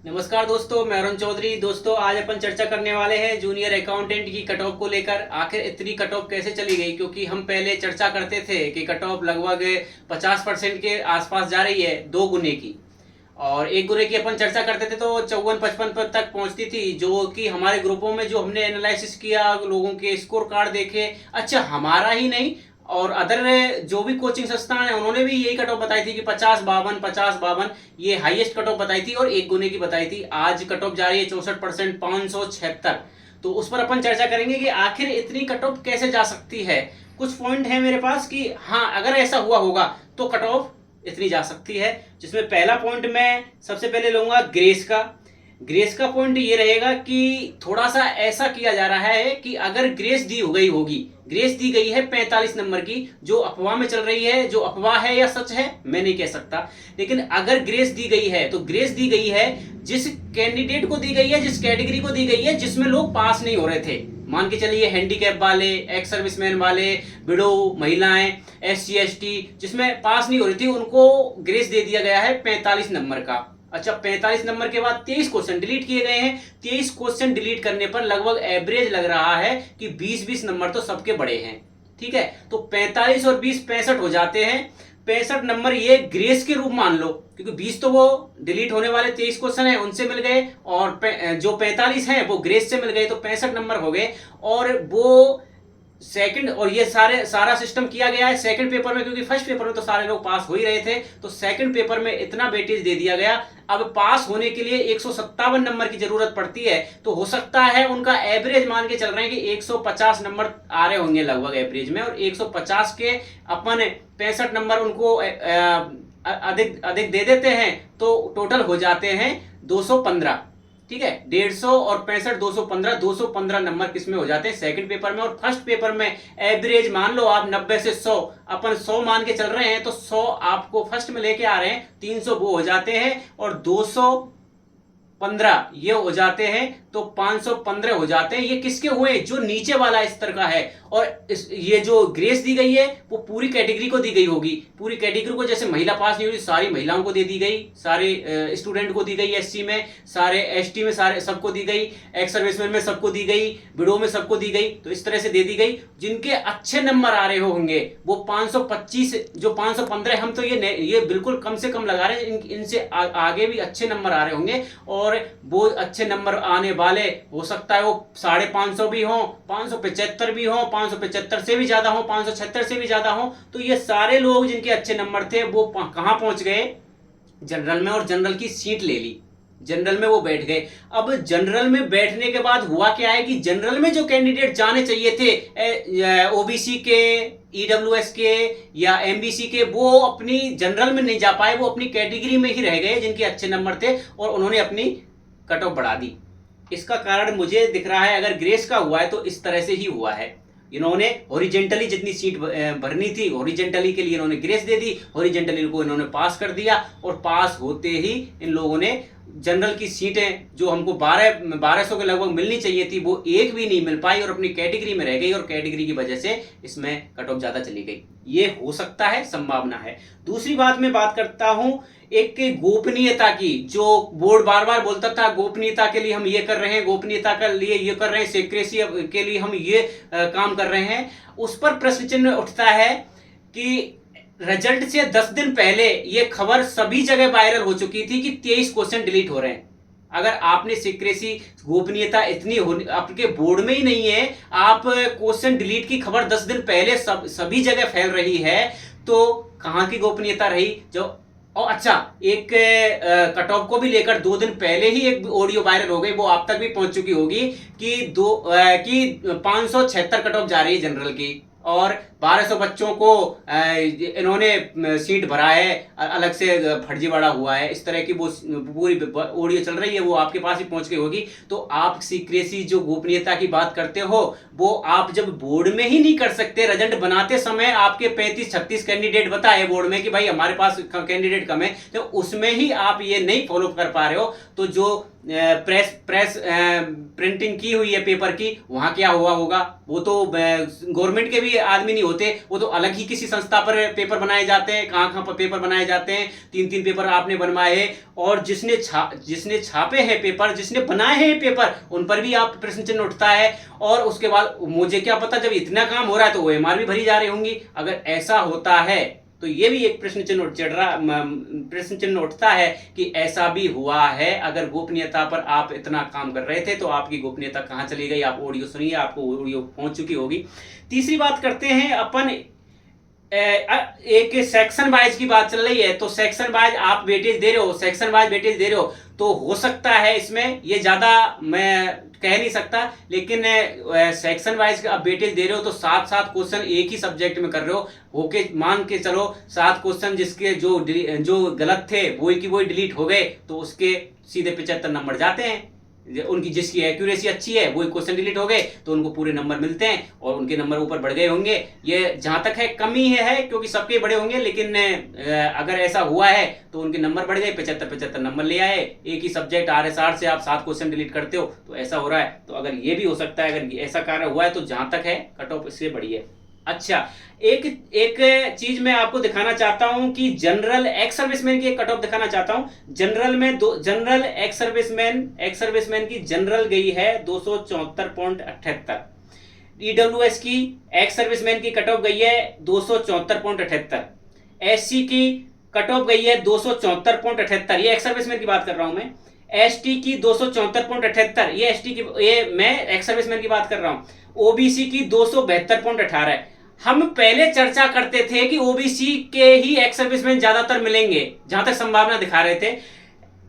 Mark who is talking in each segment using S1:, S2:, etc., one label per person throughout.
S1: नमस्कार दोस्तों, मैं अरुण चौधरी। दोस्तों, आज अपन चर्चा करने वाले हैं जूनियर अकाउंटेंट की कट ऑफ को लेकर। आखिर इतनी कट ऑफ कैसे चली गई? क्योंकि हम पहले चर्चा करते थे कि कट ऑफ लगभग 50% के आसपास जा रही है 2 गुने की, और 1 गुने की अपन चर्चा करते थे तो 54-55 पर तक पहुंचती थी, जो कि हमारे ग्रुपों में जो हमने एनालिसिस किया, लोगों के स्कोर कार्ड देखे, अच्छा हमारा ही नहीं और अदर जो भी कोचिंग संस्थान है उन्होंने भी यही कट ऑफ बताई थी कि 50-52 ये हाईएस्ट कट ऑफ बताई थी और 1 गुने की बताई थी। आज कट ऑफ जा रही है 64%, 576। तो उस पर अपन चर्चा करेंगे कि आखिर इतनी कट ऑफ कैसे जा सकती है। कुछ पॉइंट है मेरे पास कि हाँ, अगर ऐसा हुआ होगा तो कट ऑफ इतनी जा सकती है, जिसमें पहला पॉइंट मैं सबसे पहले लूंगा ग्रेस का। ग्रेस का पॉइंट ये रहेगा कि थोड़ा सा ऐसा किया जा रहा है कि अगर ग्रेस दी हो गई होगी, ग्रेस दी गई है 45 नंबर की, जो अफवाह में चल रही है, जो अफवाह है या सच है मैं नहीं कह सकता, लेकिन अगर ग्रेस दी गई है तो ग्रेस दी गई है जिस कैंडिडेट को दी गई है, जिस कैटेगरी को दी गई है जिसमें लोग पास नहीं हो रहे थे। मान के चलिए हैंडीकैप वाले, एक्स सर्विसमैन वाले, विडो, महिलाएं, SC ST, जिसमें पास नहीं हो रही थी, उनको ग्रेस दे दिया गया है 45 नंबर का। अच्छा, 45 नंबर के बाद 23 क्वेश्चन डिलीट किए गए हैं। 23 क्वेश्चन डिलीट करने पर लगभग एवरेज लग रहा है कि 20-20 नंबर तो सबके बड़े हैं। ठीक है, तो 45 और 20 65 हो जाते हैं। 65 नंबर ये ग्रेस के रूप मान लो, क्योंकि 20 तो वो डिलीट होने वाले 23 क्वेश्चन है उनसे मिल गए, और जो 45 हैं वो ग्रेस से मिल गए, तो 65 नंबर हो गए। और वो सेकंड, और ये सारा सिस्टम किया गया है सेकंड पेपर में, क्योंकि फर्स्ट पेपर में तो सारे लोग पास हो ही रहे थे, तो सेकंड पेपर में इतना वेटेज दे दिया गया। अब पास होने के लिए 157 नंबर की जरूरत पड़ती है, तो हो सकता है उनका एवरेज मान के चल रहे हैं कि 150 नंबर आ रहे होंगे लगभग एवरेज में, और 150 के अपन 65 नंबर उनको अधिक अधिक दे देते हैं, तो टोटल हो जाते हैं 215। ठीक है, 150 और 65, 215, 215 नंबर किसमें हो जाते हैं सेकंड पेपर में। और फर्स्ट पेपर में एवरेज मान लो आप 90 से 100, अपन 100 मान के चल रहे हैं, तो 100 आपको फर्स्ट में लेके आ रहे हैं, 300 वो हो जाते हैं, और 215 ये हो जाते हैं, तो 515 हो जाते हैं। ये किसके हुए? जो नीचे वाला स्तर का है। और ये जो ग्रेस दी गई है वो पूरी कैटेगरी को दी गई होगी, पूरी कैटेगरी को, जैसे महिला पास नहीं हुई सारी महिलाओं को दे दी गई, सारे स्टूडेंट को दी गई, SC में, सारे ST में, सारे सबको दी गई, एक्स सर्विसमैन में सबको दी गई, विडो में सबको दी गई, तो इस तरह से दे दी गई। जिनके अच्छे नंबर आ रहे होंगे वो 525, जो 515, हम तो ये बिल्कुल कम से कम लगा रहे हैं, इनसे आगे भी अच्छे नंबर आ रहे होंगे, और वो अच्छे नंबर आने वाले हो सकता है वो 550 भी हो, 575 भी हो, 575 से भी ज्यादा हो, 576 से भी ज्यादा हो। तो ये सारे लोग जिनके अच्छे नंबर थे वो कहां पहुंच गए? जनरल में, और जनरल की सीट ले ली, जनरल में वो बैठ गए। अब जनरल में बैठने के बाद हुआ क्या है कि जनरल में जो कैंडिडेट जाने चाहिए थे, OBC के, EWS के या MBC के, वो अपनी जनरल में नहीं जा पाए, वो अपनी कैटेगरी में ही रह गए जिनके अच्छे नंबर थे, और उन्होंने अपनी कट ऑफ बढ़ा दी। इसका कारण मुझे दिख रहा है, अगर ग्रेस का हुआ है तो इस तरह से ही हुआ है। इन्होंने हॉरिजेंटली जितनी सीट भरनी थी, हॉरिजेंटली के लिए इन्होंने ग्रेस दे दी, हॉरिजेंटली को इन्होंने पास कर दिया, और पास होते ही इन लोगों ने जनरल की सीटें जो हमको 1200 के लगभग मिलनी चाहिए थी, वो एक भी नहीं मिल पाई, और अपनी कैटेगरी में रह गई, और कैटेगरी की वजह से इसमें कट ऑफ ज्यादा चली गई। ये हो सकता है, संभावना है। दूसरी बात मैं बात करता हूं एक गोपनीयता की, जो बोर्ड बार बार बोलता था गोपनीयता के लिए हम ये कर रहे हैं, गोपनीयता के लिए ये कर रहे हैं, सीक्रेसी के लिए हम ये काम कर रहे हैं। उस पर प्रश्न चिन्ह उठता है कि रिजल्ट से 10 दिन पहले ये खबर सभी जगह वायरल हो चुकी थी कि 23 क्वेश्चन डिलीट हो रहे हैं। अगर आपने सीक्रेसी, गोपनीयता इतनी आपके बोर्ड में ही नहीं है, आप क्वेश्चन डिलीट की खबर 10 दिन पहले सभी जगह फैल रही है, तो कहां की गोपनीयता रही? जो और अच्छा, एक कट ऑफ को भी लेकर 2 दिन पहले ही एक ऑडियो वायरल हो गई, वो आप तक भी पहुंच चुकी होगी कि 576 कट ऑफ जा रही है जनरल की, और 1200 बच्चों को इन्होंने सीट भरा है, अलग से फर्जीवाड़ा हुआ है, इस तरह की वो पूरी ऑडियो चल रही है, वो आपके पास ही पहुंच गई होगी। तो आप सीक्रेसी, जो गोपनीयता की बात करते हो, वो आप जब बोर्ड में ही नहीं कर सकते, रिजल्ट बनाते समय आपके 35-36 कैंडिडेट बताए बोर्ड में कि भाई हमारे पास कैंडिडेट कम है, तो उसमें ही आप ये नहीं फॉलो कर पा रहे हो, तो जो प्रेस प्रिंटिंग की हुई है पेपर की, वहां क्या हुआ होगा? वो तो गवर्नमेंट के भी आदमी नहीं हो होते, वो तो अलग ही किसी संस्था पर पेपर बनाए जाते हैं, कहाँ कहाँ पर पेपर बनाए जाते हैं, 3-3 पेपर आपने बनवाए हैं, और जिसने छापे हैं पेपर, जिसने बनाए हैं पेपर, उन पर भी आप प्रश्न चिन्ह उठता है। और उसके बाद मुझे क्या पता, जब इतना काम हो रहा है तो OMR भी भरी जा रही होंगी। अगर ऐसा होता है तो ये भी एक प्रश्न चिन्ह उठता है कि ऐसा भी हुआ है। अगर गोपनीयता पर आप इतना काम कर रहे थे तो आपकी गोपनीयता कहाँ चली गई? आप ऑडियो सुनिए, आपको ऑडियो पहुंच चुकी होगी। तीसरी बात करते हैं अपन, एक सेक्शन वाइज की बात चल रही है, तो सेक्शन वाइज आप वेटेज दे रहे हो, सेक्शन वाइज वेटेज दे रहे हो, तो हो सकता है इसमें, ये ज्यादा मैं कह नहीं सकता, लेकिन सेक्शन वाइज आप वेटेज दे रहे हो तो 7-7 क्वेश्चन एक ही सब्जेक्ट में कर रहे हो, ओके मान के चलो 7 क्वेश्चन जिसके जो गलत थे वही की वही डिलीट हो गए, तो उसके सीधे 75 नंबर जाते हैं। उनकी जिसकी एक्यूरेसी अच्छी है वही क्वेश्चन डिलीट हो गए तो उनको पूरे नंबर मिलते हैं और उनके नंबर ऊपर बढ़ गए होंगे। ये जहां तक है कमी है क्योंकि सबके बड़े होंगे, लेकिन अगर ऐसा हुआ है तो उनके नंबर बढ़ गए, 75 नंबर ले आए। एक ही सब्जेक्ट RS8 से आप 7 क्वेश्चन डिलीट करते हो तो ऐसा हो रहा है। तो अगर ये भी हो सकता है, अगर ऐसा कार्य हुआ है तो जहां तक है कट ऑफ इससे बड़ी है। अच्छा, एक चीज मैं आपको दिखाना चाहता हूं कि जनरल एक्स सर्विसमैन की एक कट ऑफ दिखाना चाहता हूं। जनरल में जनरल एक्स सर्विसमैन की जनरल गई है 274.78। EWS की एक्स सर्विसमैन की कट ऑफ गई है 274.78। SC की कट ऑफ गई है 274.78। ये एक्स सर्विसमैन की बात कर रहा हूं मैं। ST की 274.78, ये ST की, ये मैं एक्स सर्विसमैन की बात कर रहा हूं। OBC की 272.18। हम पहले चर्चा करते थे कि OBC के ही एक्स सर्विसमैन ज्यादातर मिलेंगे, जहां तक संभावना दिखा रहे थे।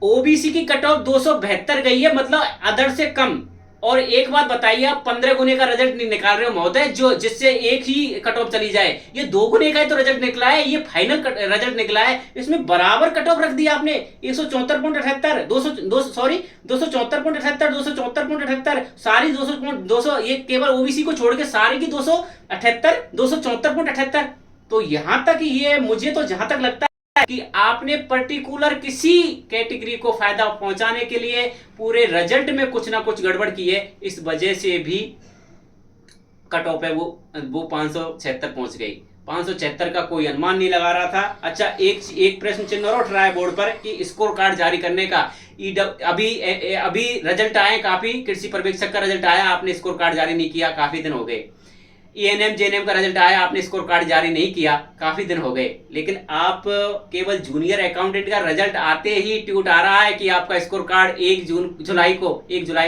S1: OBC की कट ऑफ 272 गई है, मतलब अदर से कम। और एक बात बताइए, आप 15 गुने का रिजल्ट नहीं निकाल रहे हो महोदय, जो जिससे एक ही कट ऑफ चली जाए। ये 2 गुने का ही तो रिजल्ट निकला है, ये फाइनल रिजल्ट निकला है, इसमें बराबर कट ऑफ रख दिया आपने। 174.78, 274.78, सारी 200, ये केवल OBC को छोड़ के सारी की 274.78। तो यहां तक ये मुझे तो जहां तक लगता है कि आपने पर्टिकुलर किसी कैटेगरी को फायदा पहुंचाने के लिए पूरे रिजल्ट में कुछ ना कुछ गड़बड़ की है, इस वजह से भी कट ऑफ है वो 576 पहुंच गई। 576 का कोई अनुमान नहीं लगा रहा था। अच्छा, एक प्रश्न चिन्ह और उठ रहा है बोर्ड पर कि स्कोर कार्ड जारी करने का। अभी रिजल्ट आए, काफी कृषि पर्यवेक्षक का रिजल्ट आया, आपने स्कोर कार्ड जारी नहीं किया, काफी दिन हो गए। ENM JNM का रिजल्ट आया, आपने स्कोर कार्ड जारी नहीं किया, काफी दिन हो गए। लेकिन आप केवल जूनियर अकाउंटेंट का रिजल्ट आते ही ट्वीट आ रहा है कि आपका स्कोर कार्ड 1 जुलाई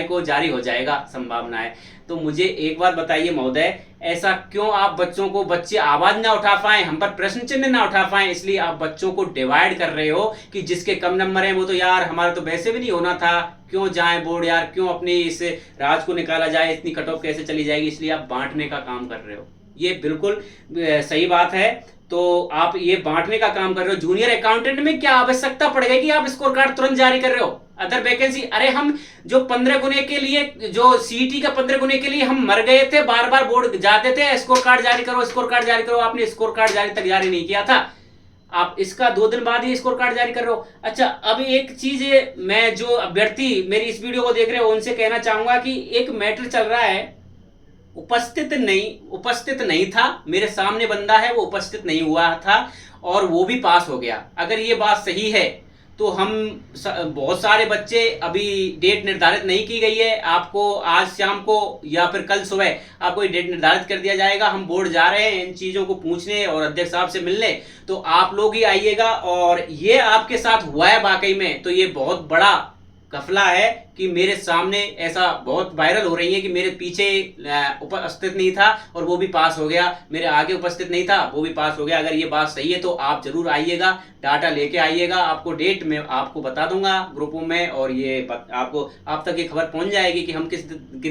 S1: को जारी हो जाएगा, संभावना है। तो मुझे एक बात बताइए महोदय, ऐसा क्यों आप बच्चे आवाज ना उठा पाए, हम पर प्रश्न चिन्ह ना उठा पाए, इसलिए आप बच्चों को डिवाइड कर रहे हो कि जिसके कम नंबर है वो तो यार हमारा तो वैसे भी नहीं होना था, क्यों जाए बोर्ड यार, क्यों अपने इस राज को निकाला जाए, इतनी कट ऑफ कैसे चली जाएगी, इसलिए आप बांटने का काम कर रहे हो। ये बिल्कुल सही बात है। तो आप ये बांटने का काम कर रहे हो। जूनियर अकाउंटेंट में क्या आवश्यकता पड़ गई कि आप स्कोर कार्ड तुरंत जारी कर रहे हो? अदर वैकेंसी, अरे हम जो 15 गुने के लिए, जो CET का 15 गुने के लिए हम मर गए थे, बार बार बोर्ड जाते थे स्कोर कार्ड जारी करो, स्कोर कार्ड जारी करो, आपने स्कोर कार्ड जारी नहीं किया था, आप इसका 2 दिन बाद ही स्कोर कार्ड जारी कर रहे हो। अच्छा, अब एक चीज मैं जो अभ्यर्थी मेरी इस वीडियो को देख रहे हो उनसे कहना चाहूंगा कि एक मैटर चल रहा है, उपस्थित नहीं था, मेरे सामने बंदा है वो उपस्थित नहीं हुआ था और वो भी पास हो गया। अगर ये बात सही है तो हम बहुत सारे बच्चे, अभी डेट निर्धारित नहीं की गई है, आपको आज शाम को या फिर कल सुबह आपको ये डेट निर्धारित कर दिया जाएगा। हम बोर्ड जा रहे हैं इन चीज़ों को पूछने और अध्यक्ष साहब से मिलने, तो आप लोग ही आइएगा। और ये आपके साथ हुआ है वाकई में, तो ये बहुत बड़ा घपला है कि मेरे सामने ऐसा बहुत वायरल हो रही है कि मेरे पीछे उपस्थित नहीं था और वो भी पास हो गया, मेरे आगे उपस्थित नहीं था वो भी पास हो गया। अगर ये बात सही है तो आप जरूर आइएगा, डाटा लेके आइएगा, आपको डेट में आपको बता दूंगा ग्रुपों में, और ये आपको आप तक ये खबर पहुंच जाएगी कि हम किस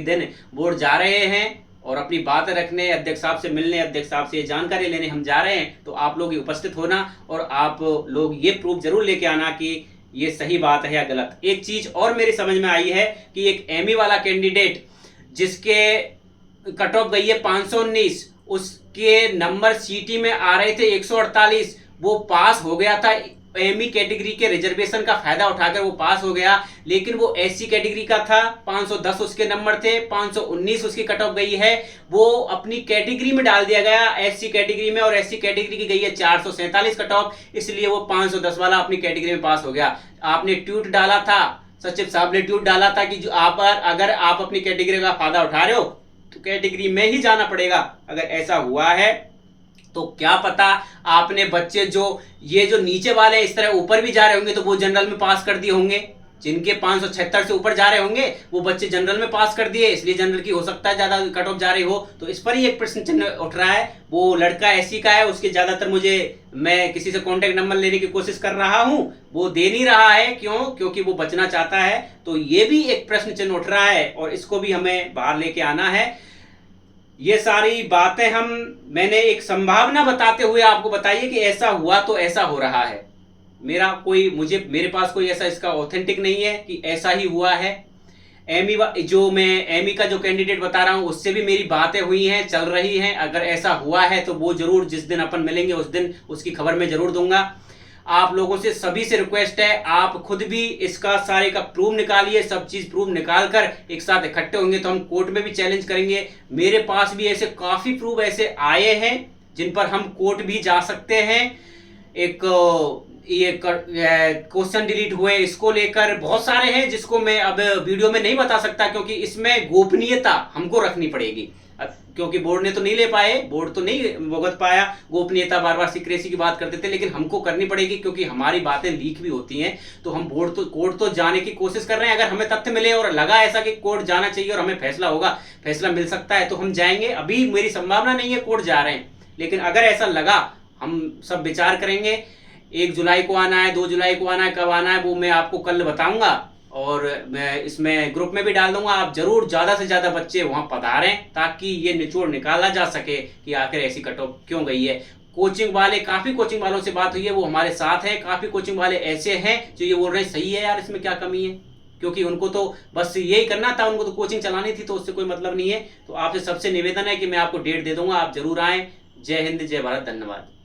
S1: दिन बोर्ड जा रहे हैं और अपनी बातें रखने, अध्यक्ष साहब से मिलने, अध्यक्ष साहब से जानकारी लेने हम जा रहे हैं। तो आप लोग उपस्थित होना और आप लोग ये प्रूफ जरूर लेके आना कि ये सही बात है या गलत। एक चीज और मेरी समझ में आई है कि एक ME वाला कैंडिडेट जिसके कट ऑफ गई है 519, उसके नंबर CET में आ रहे थे 148, वो पास हो गया था एमई कैटेगरी के रिजर्वेशन का फायदा उठाकर वो पास हो गया, लेकिन वो एससी कैटेगरी का था, 510 उसके नंबर थे, 519 उसकी कट ऑफ गई है, वो अपनी कैटेगरी में डाल दिया गया एससी कैटेगरी में, और एससी कैटेगरी की गई है 447 कट ऑफ, इसलिए वो 510 वाला अपनी कैटेगरी में पास हो गया। आपने ट्वीट डाला था, सचिव साहब ने ट्वीट डाला था कि जो आप अगर आप अपनी कैटेगरी का फायदा उठा रहे हो तो कैटेगरी में ही जाना पड़ेगा। अगर ऐसा हुआ है तो क्या पता आपने बच्चे जो नीचे वाले इस तरह ऊपर भी जा रहे होंगे तो वो जनरल में पास कर दिए होंगे, जिनके 576 से ऊपर जा रहे होंगे वो बच्चे जनरल में पास कर दिए, इसलिए जनरल की हो सकता है ज्यादा कट ऑफ जा रही हो। तो इस पर ही एक प्रश्न चिन्ह उठ रहा है। वो लड़का एससी का है, उसके ज्यादातर मैं किसी से कांटेक्ट नंबर लेने की कोशिश कर रहा हूं, वो दे नहीं रहा है, क्योंकि वो बचना चाहता है। तो ये भी एक प्रश्न चिन्ह उठ रहा है और इसको भी हमें बाहर लेके आना है। ये सारी बातें मैंने एक संभावना बताते हुए आपको बताइए कि ऐसा हुआ तो ऐसा हो रहा है। मेरे पास कोई ऐसा इसका ऑथेंटिक नहीं है कि ऐसा ही हुआ है। एमी का जो कैंडिडेट बता रहा हूं उससे भी मेरी बातें हुई हैं, चल रही हैं। अगर ऐसा हुआ है तो वो जरूर जिस दिन अपन मिलेंगे उस दिन उसकी खबर मैं जरूर दूंगा। आप लोगों से सभी से रिक्वेस्ट है, आप खुद भी इसका सारे का प्रूफ निकालिए, सब चीज प्रूफ निकाल कर एक साथ इकट्ठे होंगे तो हम कोर्ट में भी चैलेंज करेंगे। मेरे पास भी ऐसे काफी प्रूफ ऐसे आए हैं जिन पर हम कोर्ट भी जा सकते हैं। ये क्वेश्चन डिलीट हुए इसको लेकर बहुत सारे हैं जिसको मैं अब वीडियो में नहीं बता सकता, क्योंकि इसमें गोपनीयता हमको रखनी पड़ेगी, क्योंकि बोर्ड ने तो नहीं ले पाए, बोर्ड तो नहीं भुगत पाया, गोपनीयता बार बार सीक्रेसी की बात करते थे, लेकिन हमको करनी पड़ेगी क्योंकि हमारी बातें लीक भी होती हैं। तो हम कोर्ट तो जाने की कोशिश कर रहे हैं। अगर हमें तथ्य मिले और लगा ऐसा कि कोर्ट जाना चाहिए और हमें फैसला मिल सकता है तो हम जाएंगे। अभी मेरी संभावना नहीं है कोर्ट जा रहे हैं, लेकिन अगर ऐसा लगा हम सब विचार करेंगे। 1 जुलाई को आना है, 2 जुलाई को आना है, कब आना है वो मैं आपको कल बताऊंगा और मैं इसमें ग्रुप में भी डाल दूंगा। आप जरूर ज्यादा से ज्यादा बच्चे वहां पधारें ताकि ये निचोड़ निकाला जा सके कि आखिर ऐसी कट ऑफ क्यों गई है। काफी कोचिंग वालों से बात हुई है, वो हमारे साथ है। काफी कोचिंग वाले ऐसे हैं जो ये बोल रहे हैं सही है यार, इसमें क्या कमी है, क्योंकि उनको तो बस यही करना था, उनको तो कोचिंग चलानी थी, तो उससे कोई मतलब नहीं है। तो आपसे सबसे निवेदन है कि मैं आपको डेट दे दूंगा, आप जरूर आए। जय हिंद, जय भारत, धन्यवाद।